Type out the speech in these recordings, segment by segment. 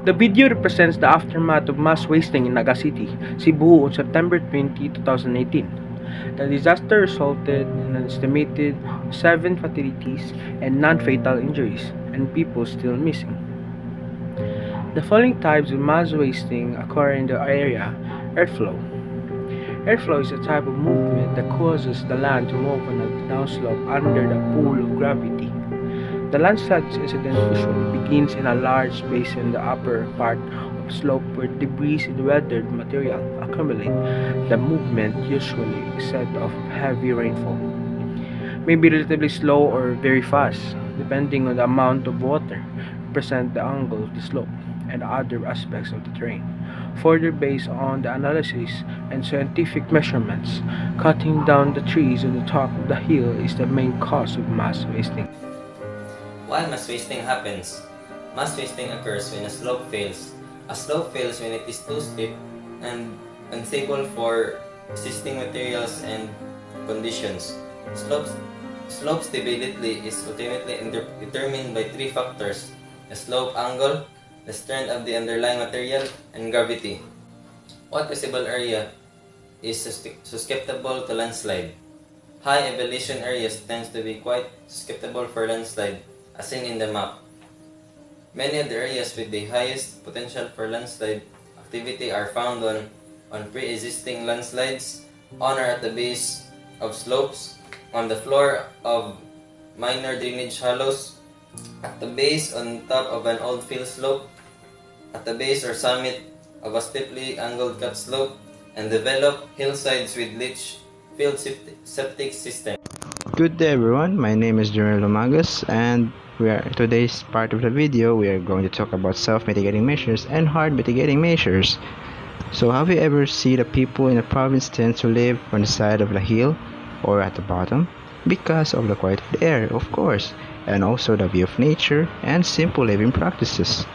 The video represents the aftermath of mass wasting in Naga City, Cebu on September 20, 2018. The disaster resulted in an estimated 7 fatalities and non-fatal injuries, and people still missing. The following types of mass wasting occur in the area: earthflow. Airflow is a type of movement that causes the land to move on a downslope under the pull of gravity. The landslide incident usually begins in a large basin in the upper part of a slope where debris and weathered material accumulate. The movement, usually set of heavy rainfall, may be relatively slow or very fast, depending on the amount of water, represent the angle of the slope, and other aspects of the terrain. Further, based on the analysis and scientific measurements, cutting down the trees on the top of the hill is the main cause of mass wasting. Why mass wasting happens? Mass wasting occurs when a slope fails. A slope fails when it is too steep and unstable for existing materials and conditions. Slope stability is ultimately determined by three factors: the slope angle, the strength of the underlying material, and gravity. What visible area is susceptible to landslide? High elevation areas tend to be quite susceptible for landslide, as seen in the map. Many of the areas with the highest potential for landslide activity are found on pre-existing landslides, on or at the base of slopes, on the floor of minor drainage hollows, at the base on top of an old field slope, at the base or summit of a steeply angled cut slope, and develop hillsides with leach field septic system. Good day everyone, my name is General Lumagas, and today's part of the video we are going to talk about self-mitigating measures and hard mitigating measures. So have you ever seen the people in the province tend to live on the side of the hill or at the bottom? Because of the quiet of the air, of course, and also the view of nature and simple living practices.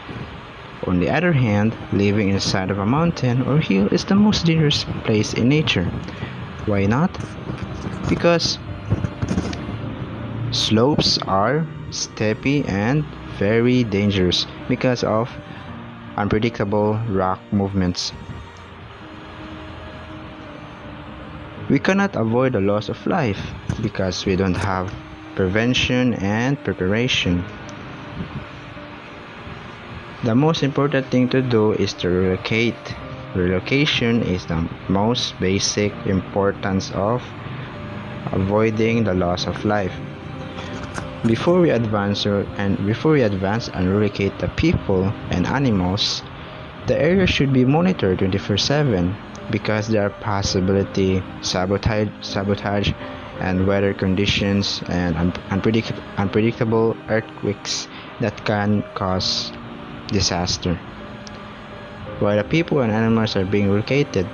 On the other hand, living inside of a mountain or hill is the most dangerous place in nature. Why not? Because slopes are steepy and very dangerous because of unpredictable rock movements. We cannot avoid the loss of life because we don't have prevention and preparation. The most important thing to do is to relocate. Relocation is the most basic importance of avoiding the loss of life. Before we advance and relocate the people and animals, the area should be monitored 24/7 because there are possibility sabotage and weather conditions and unpredictable earthquakes that can cause disaster. While the people and animals are being relocated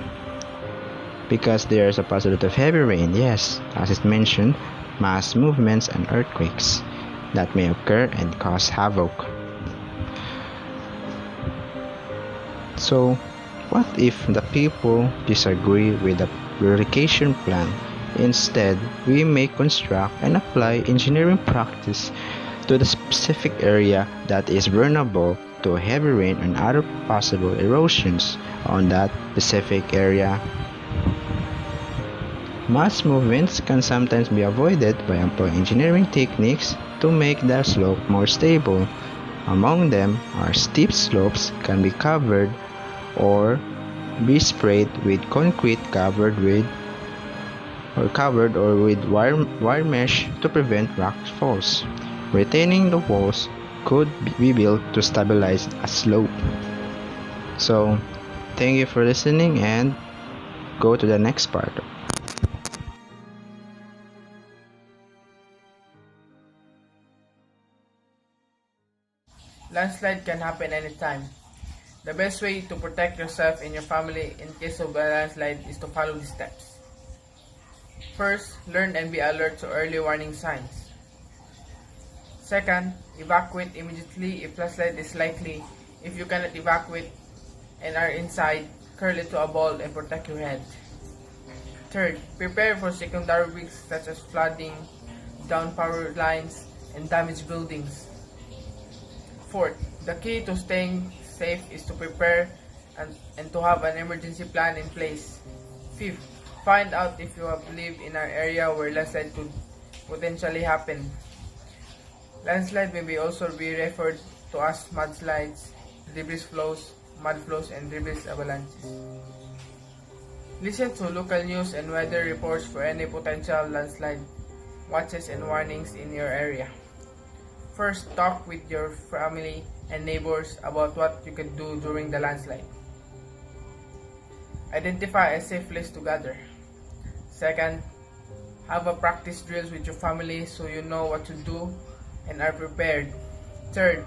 because there is a possibility of heavy rain, yes, as it mentioned, mass movements and earthquakes that may occur and cause havoc. So, what if the people disagree with the relocation plan? Instead, we may construct and apply engineering practice to the specific area that is vulnerable to heavy rain and other possible erosions on that specific area. Mass movements can sometimes be avoided by employing engineering techniques to make the slope more stable. Among them are steep slopes can be covered or be sprayed with concrete covered or with wire mesh to prevent rock falls. Retaining the walls could be built to stabilize a slope. So, thank you for listening and go to the next part. Landslide can happen anytime. The best way to protect yourself and your family in case of a landslide is to follow these steps. First, learn and be alert to early warning signs. Second, evacuate immediately if landslide is likely. If you cannot evacuate and are inside, curl into a ball and protect your head. Third, prepare for secondary risks such as flooding, down power lines, and damaged buildings. Fourth, the key to staying safe is to prepare and to have an emergency plan in place. Fifth, find out if you have lived in an area where landslide could potentially happen. Landslide may be also be referred to as mudslides, debris flows, mud flows, and debris avalanches. Listen to local news and weather reports for any potential landslide watches and warnings in your area. First, talk with your family and neighbors about what you can do during the landslide. Identify a safe place to gather. Second, have a practice drills with your family so you know what to do and are prepared. Third,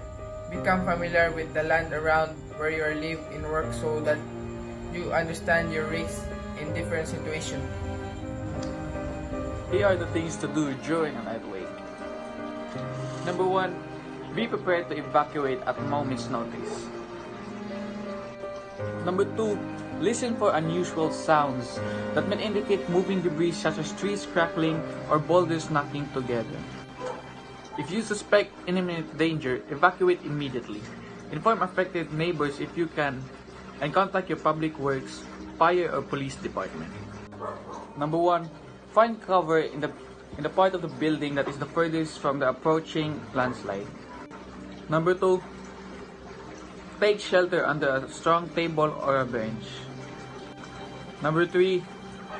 become familiar with the land around where you live and work so that you understand your risks in different situations. Here are the things to do during an earthquake. Number 1. Be prepared to evacuate at a moment's notice. Number 2. Listen for unusual sounds that may indicate moving debris such as trees crackling or boulders knocking together. If you suspect imminent danger, evacuate immediately. Inform affected neighbors if you can, and contact your public works, fire or police department. Number 1. Find cover in the part of the building that is the furthest from the approaching landslide. Number 2. Take shelter under a strong table or a bench. Number 3.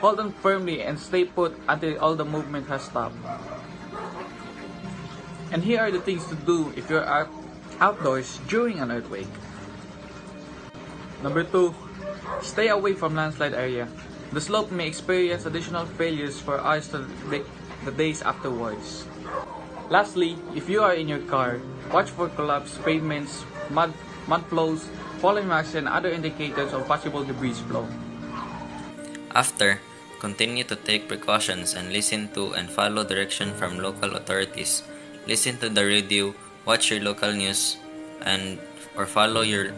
Hold on firmly and stay put until all the movement has stopped. And here are the things to do if you're outdoors during an earthquake. Number 2. Stay away from landslide area. The slope may experience additional failures for hours to the days afterwards. Lastly, if you are in your car, watch for collapsed pavements, mud flows, fallen rocks, and other indicators of possible debris flow. After, continue to take precautions and listen to and follow direction from local authorities. Listen to the radio, watch your local news, or follow your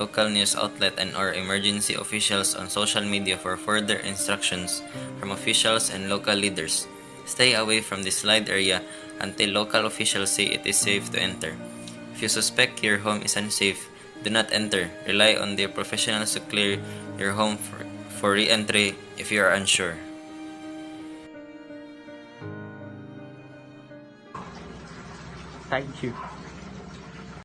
local news outlet and or emergency officials on social media for further instructions from officials and local leaders. Stay away from the slide area until local officials say it is safe to enter. If you suspect your home is unsafe, do not enter. Rely on their professionals to clear your home for re-entry if you are unsure. Thank you.